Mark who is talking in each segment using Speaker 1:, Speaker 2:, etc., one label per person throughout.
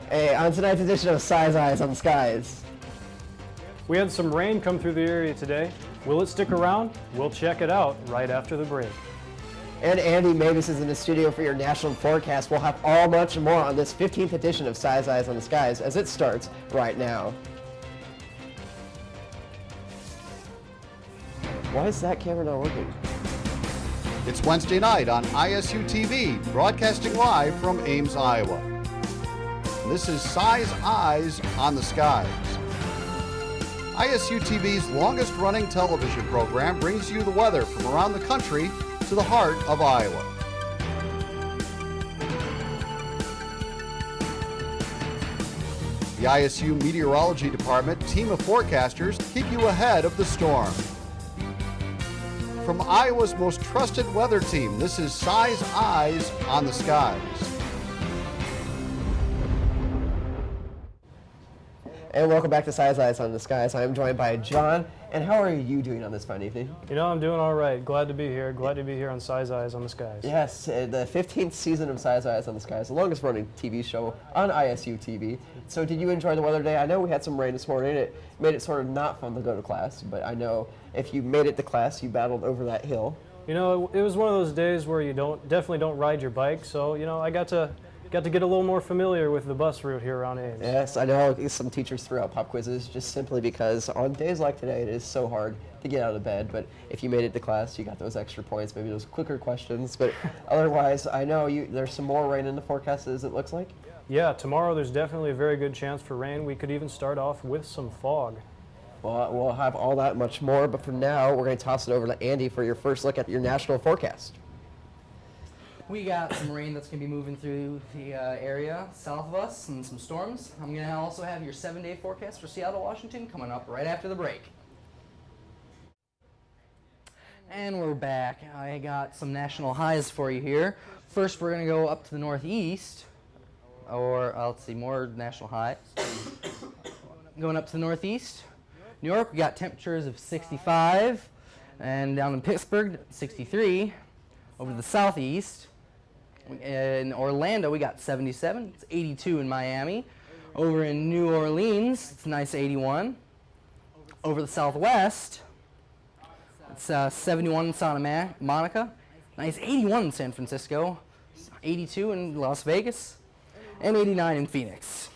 Speaker 1: Hey, on tonight's edition of Size Eyes on the Skies.
Speaker 2: We had some rain come through the area today. Will it stick around? We'll check it out right after the break.
Speaker 1: And Andy Mabis is in the studio for your national forecast. We'll have all much more on this 15th edition of Size Eyes on the Skies as it starts right now. Why is that camera not working?
Speaker 3: It's Wednesday night on ISU TV, broadcasting live from Ames, Iowa. This is Size Eyes on the Skies. ISU TV's longest-running television program brings you the weather from around the country to the heart of Iowa. The ISU Meteorology Department team of forecasters keep you ahead of the storm. From Iowa's most trusted weather team, this is Size Eyes on the Skies.
Speaker 1: And welcome back to Size Eyes on the Skies. I am joined by John. And how are you doing on this fine evening?
Speaker 2: You know, I'm doing all right. Glad to be here. Glad to be here on Size Eyes on the Skies.
Speaker 1: Yes, the 15th season of Size Eyes on the Skies, the longest running TV show on ISU TV. So did you enjoy the weather today? I know we had some rain this morning. It made it sort of not fun to go to class, but I know if you made it to class, you battled over that hill.
Speaker 2: You know, it was one of those days where you definitely don't ride your bike, so, you know, I got to get a little more familiar with the bus route here around Ames.
Speaker 1: Yes, I know some teachers threw out pop quizzes just simply because on days like today, it is so hard to get out of bed, but if you made it to class, you got those extra points, maybe those quicker questions, but otherwise, I know there's some more rain in the forecast, as it looks like.
Speaker 2: Yeah, tomorrow there's definitely a very good chance for rain. We could even start off with some fog.
Speaker 1: Well, we'll have all that much more, but for now, we're going to toss it over to Andy for your first look at your national forecast.
Speaker 4: We got some rain that's going to be moving through the area south of us and some storms. I'm going to also have your 7-day forecast for Seattle, Washington coming up right after the break. And we're back. I got some national highs for you here. First, we're going to go up to the northeast, or let's see, more national highs. Going up to the northeast, New York, we got temperatures of 65, and down in Pittsburgh, 63. Over to the southeast, in Orlando, we got 77. It's 82 in Miami. Over in New Orleans, it's a nice 81. Over the southwest, it's 71 in Santa Monica. Nice 81 in San Francisco. 82 in Las Vegas. And 89 in Phoenix.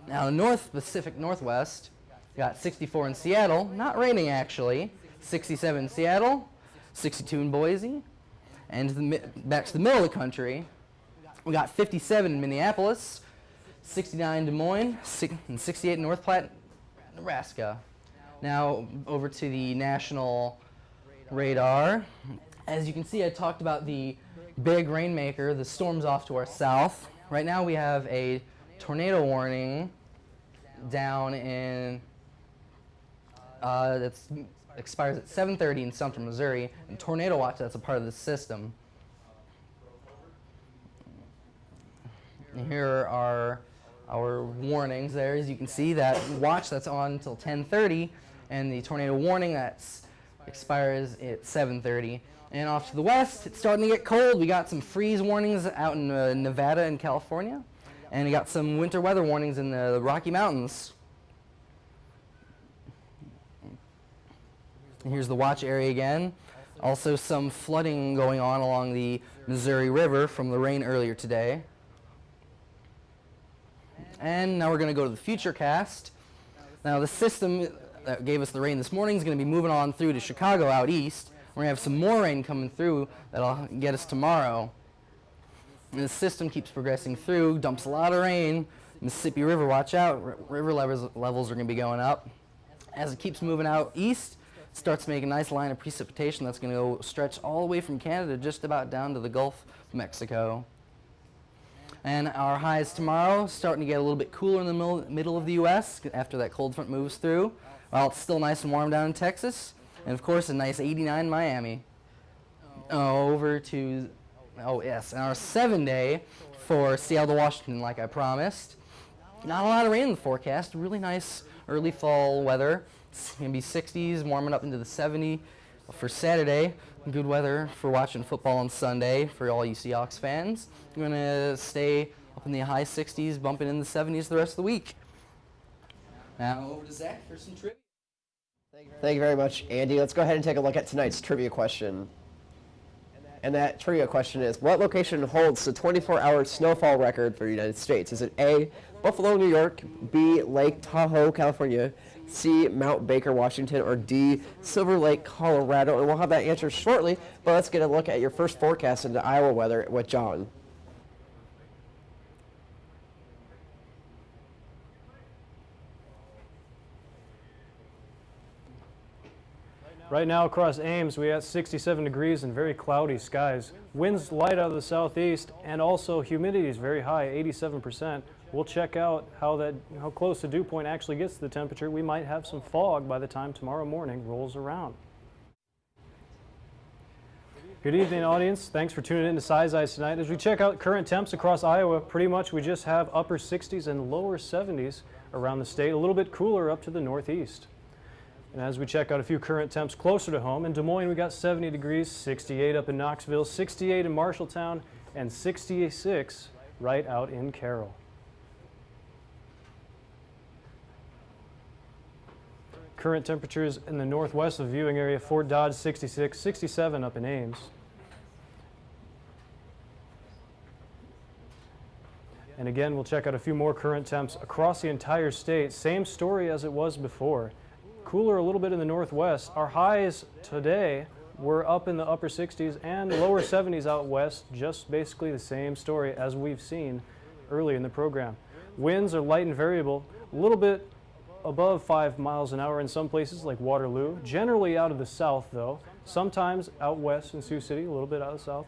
Speaker 4: Now, the North Pacific Northwest, we got 64 in Seattle. Not raining, actually. 67 in Seattle. 62 in Boise. And back to the middle of the country, we got 57 in Minneapolis, 69 in Des Moines, and 68 in North Platte, Nebraska. Now over to the national radar. As you can see, I talked about the big rainmaker, the storms off to our south. Right now we have a tornado warning down in that's expires at 7:30 in Sumter, Missouri, and tornado watch, that's a part of the system. And here are our warnings there. As you can see, that watch that's on until 10:30, and the tornado warning that expires at 7:30. And off to the west, it's starting to get cold. We got some freeze warnings out in Nevada and California, and we got some winter weather warnings in the Rocky Mountains. And here's the watch area again. Also some flooding going on along the Missouri River from the rain earlier today. And now we're going to go to the futurecast. Now the system that gave us the rain this morning is going to be moving on through to Chicago out east. We're going to have some more rain coming through that'll get us tomorrow. And the system keeps progressing through, dumps a lot of rain. Mississippi River, watch out, river levels are going to be going up. As it keeps moving out east, starts making a nice line of precipitation that's going to go stretch all the way from Canada just about down to the Gulf of Mexico. And our highs tomorrow, starting to get a little bit cooler in the middle of the U.S. after that cold front moves through. While it's still nice and warm down in Texas. And of course, a nice 89 in Miami. Over to, oh yes, and our 7-day for Seattle to Washington, like I promised. Not a lot of rain in the forecast, really nice early fall weather. It's going to be 60s, warming up into the 70s for Saturday. Good weather for watching football on Sunday for all you Seahawks fans. We're going to stay up in the high 60s, bumping in the 70s the rest of the week. Now over to Zach for some trivia.
Speaker 1: Thank you very much, Andy. Let's go ahead and take a look at tonight's trivia question. And that trivia question is, what location holds the 24-hour snowfall record for the United States? Is it A, Buffalo, New York, B, Lake Tahoe, California, C, Mount Baker, Washington, or D, Silver Lake, Colorado? And we'll have that answer shortly, but let's get a look at your first forecast into Iowa weather with John.
Speaker 2: Right now across Ames, we have 67 degrees and very cloudy skies. Winds light out of the southeast, and also humidity is very high, 87%. We'll check out how close the dew point actually gets to the temperature. We might have some fog by the time tomorrow morning rolls around. Good evening, audience. Thanks for tuning in to Size Eyes tonight. As we check out current temps across Iowa, pretty much we just have upper 60s and lower 70s around the state, a little bit cooler up to the northeast. And as we check out a few current temps closer to home, in Des Moines we got 70 degrees, 68 up in Knoxville, 68 in Marshalltown, and 66 right out in Carroll. Current temperatures in the northwest of the viewing area, Fort Dodge 66, 67 up in Ames. And again, we'll check out a few more current temps across the entire state. Same story as it was before. Cooler a little bit in the northwest. Our highs today were up in the upper 60s and lower 70s out west, just basically the same story as we've seen early in the program. Winds are light and variable, a little bit above 5 miles an hour in some places like Waterloo, generally out of the south though, sometimes out west in Sioux City, a little bit out of the south.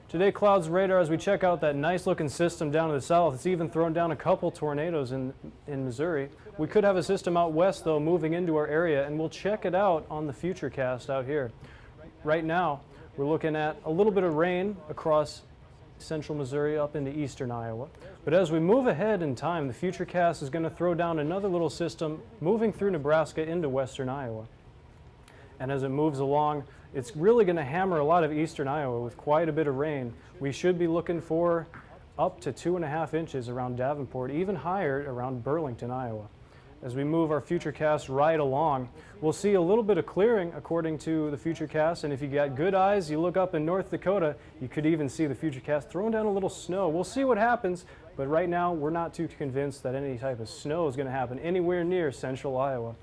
Speaker 2: Today, clouds radar as we check out that nice looking system down to the south. It's even thrown down a couple tornadoes in Missouri. We could have a system out west though moving into our area, and we'll check it out on the Futurecast out here. Right now, we're looking at a little bit of rain across central Missouri up into eastern Iowa. But as we move ahead in time, the Futurecast is going to throw down another little system moving through Nebraska into western Iowa. And as it moves along, it's really going to hammer a lot of eastern Iowa with quite a bit of rain. We should be looking for up to 2.5 inches around Davenport, even higher around Burlington, Iowa. As we move our Futurecast right along, we'll see a little bit of clearing according to the Futurecast, and if you got good eyes, you look up in North Dakota, you could even see the Futurecast throwing down a little snow. We'll see what happens, but right now we're not too convinced that any type of snow is going to happen anywhere near central Iowa.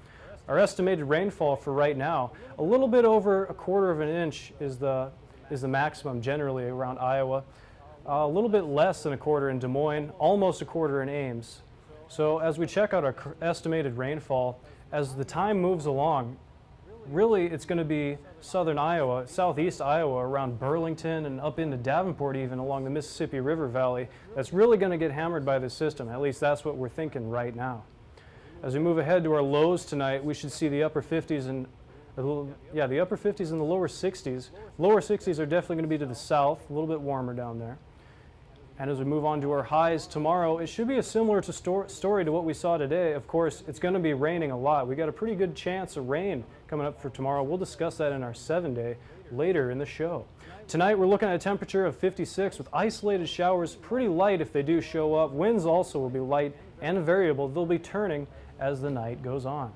Speaker 2: Our estimated rainfall for right now, a little bit over 1/4 of an inch is the maximum generally around Iowa. A little bit less than 1/4 in Des Moines, almost 1/4 in Ames. So as we check out our estimated rainfall, as the time moves along, really it's going to be southern Iowa, southeast Iowa, around Burlington and up into Davenport even along the Mississippi River Valley. That's really going to get hammered by this system. At least that's what we're thinking right now. As we move ahead to our lows tonight, we should see the upper 50s and the upper 50s and the lower 60s. Lower 60s are definitely going to be to the south, a little bit warmer down there. And as we move on to our highs tomorrow, it should be a similar story to what we saw today. Of course, it's going to be raining a lot. We got a pretty good chance of rain coming up for tomorrow. We'll discuss that in our 7-day later in the show. Tonight we're looking at a temperature of 56 with isolated showers, pretty light if they do show up. Winds also will be light and variable. They'll be turning as the night goes on.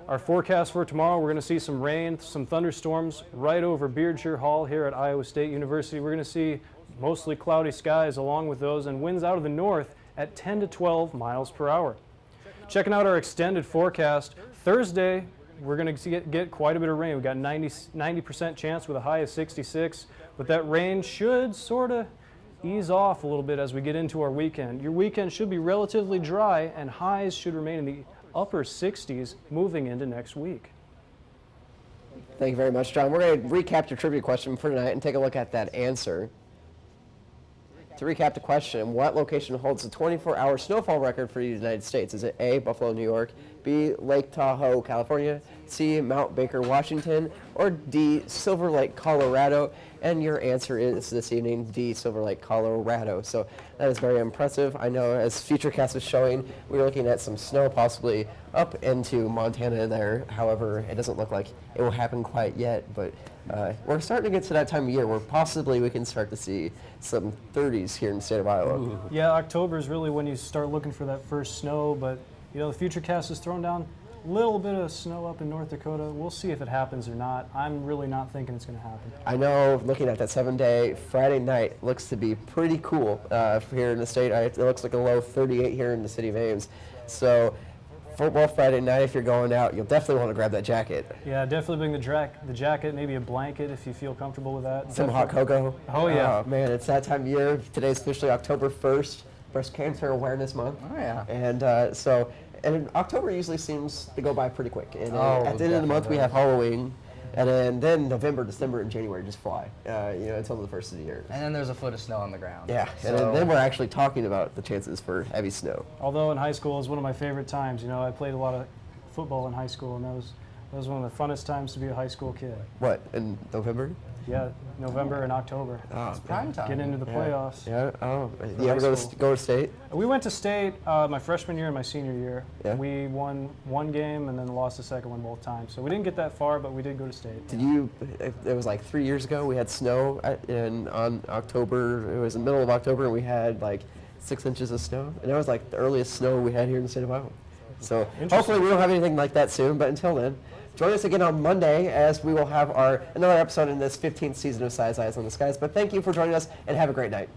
Speaker 2: Our forecast for tomorrow, we're going to see some rain, some thunderstorms right over Beardshire Hall here at Iowa State University. We're going to see mostly cloudy skies along with those, and winds out of the north at 10 to 12 miles per hour. Checking out our extended forecast, Thursday we're going to get quite a bit of rain. We've got 90% chance with a high of 66, but that rain should sort of ease off a little bit as we get into our weekend. Your weekend should be relatively dry, and highs should remain in the upper 60s moving into next week.
Speaker 1: Thank you very much, John. We're going to recap your trivia question for tonight and take a look at that answer. To recap the question, what location holds the 24-hour snowfall record for the United States? Is it A, Buffalo, New York, B, Lake Tahoe, California, C, Mount Baker, Washington, or D, Silver Lake, Colorado? And your answer is this evening, D, Silver Lake, Colorado. So that is very impressive. I know as Futurecast is showing, we're looking at some snow possibly up into Montana there. However, it doesn't look like it will happen quite yet, but we're starting to get to that time of year where possibly we can start to see some 30s here in the state of Iowa.
Speaker 2: Ooh. Yeah, October is really when you start looking for that first snow, but the Futurecast has thrown down a little bit of snow up in North Dakota. We'll see if it happens or not. I'm really not thinking it's going to happen.
Speaker 1: I know, looking at that 7-day Friday night looks to be pretty cool here in the state. It looks like a low 38 here in the city of Ames. So football Friday night, if you're going out, you'll definitely want to grab that jacket.
Speaker 2: Yeah, definitely bring the jacket, maybe a blanket if you feel comfortable with that.
Speaker 1: Some hot cocoa.
Speaker 2: Oh, yeah.
Speaker 1: Oh, man, it's that time of year. Today's officially October 1st, Breast Cancer Awareness Month.
Speaker 4: Oh, yeah.
Speaker 1: And and October usually seems to go by pretty quick. And at the end of the month, we
Speaker 4: definitely.
Speaker 1: have Halloween. And then November, December, and January just fly, until the first of the year.
Speaker 4: And then there's a foot of snow on the ground.
Speaker 1: Yeah, and
Speaker 4: So-
Speaker 1: then we're actually talking about the chances for heavy snow.
Speaker 2: Although in high school is one of my favorite times. I played a lot of football in high school, and that was one of the funnest times to be a high school kid.
Speaker 1: What, in November?
Speaker 2: Yeah, November and October.
Speaker 1: Oh,
Speaker 4: Prime time.
Speaker 2: Get into the playoffs.
Speaker 1: yeah. Oh, you
Speaker 2: high
Speaker 1: ever go
Speaker 2: school.
Speaker 1: to state?
Speaker 2: We went to state my freshman year and my senior year.
Speaker 1: Yeah.
Speaker 2: We won one game and then lost the second one both times. So we didn't get that far, but we did go to state.
Speaker 1: Did you? It was like 3 years ago. We had snow on October. It was the middle of October, and we had like 6 inches of snow, and that was like the earliest snow we had here in the state of Iowa. So hopefully we don't have anything like that soon. But until then, join us again on Monday as we will have another episode in this 15th season of Size Eyes on the Skies. But thank you for joining us, and have a great night.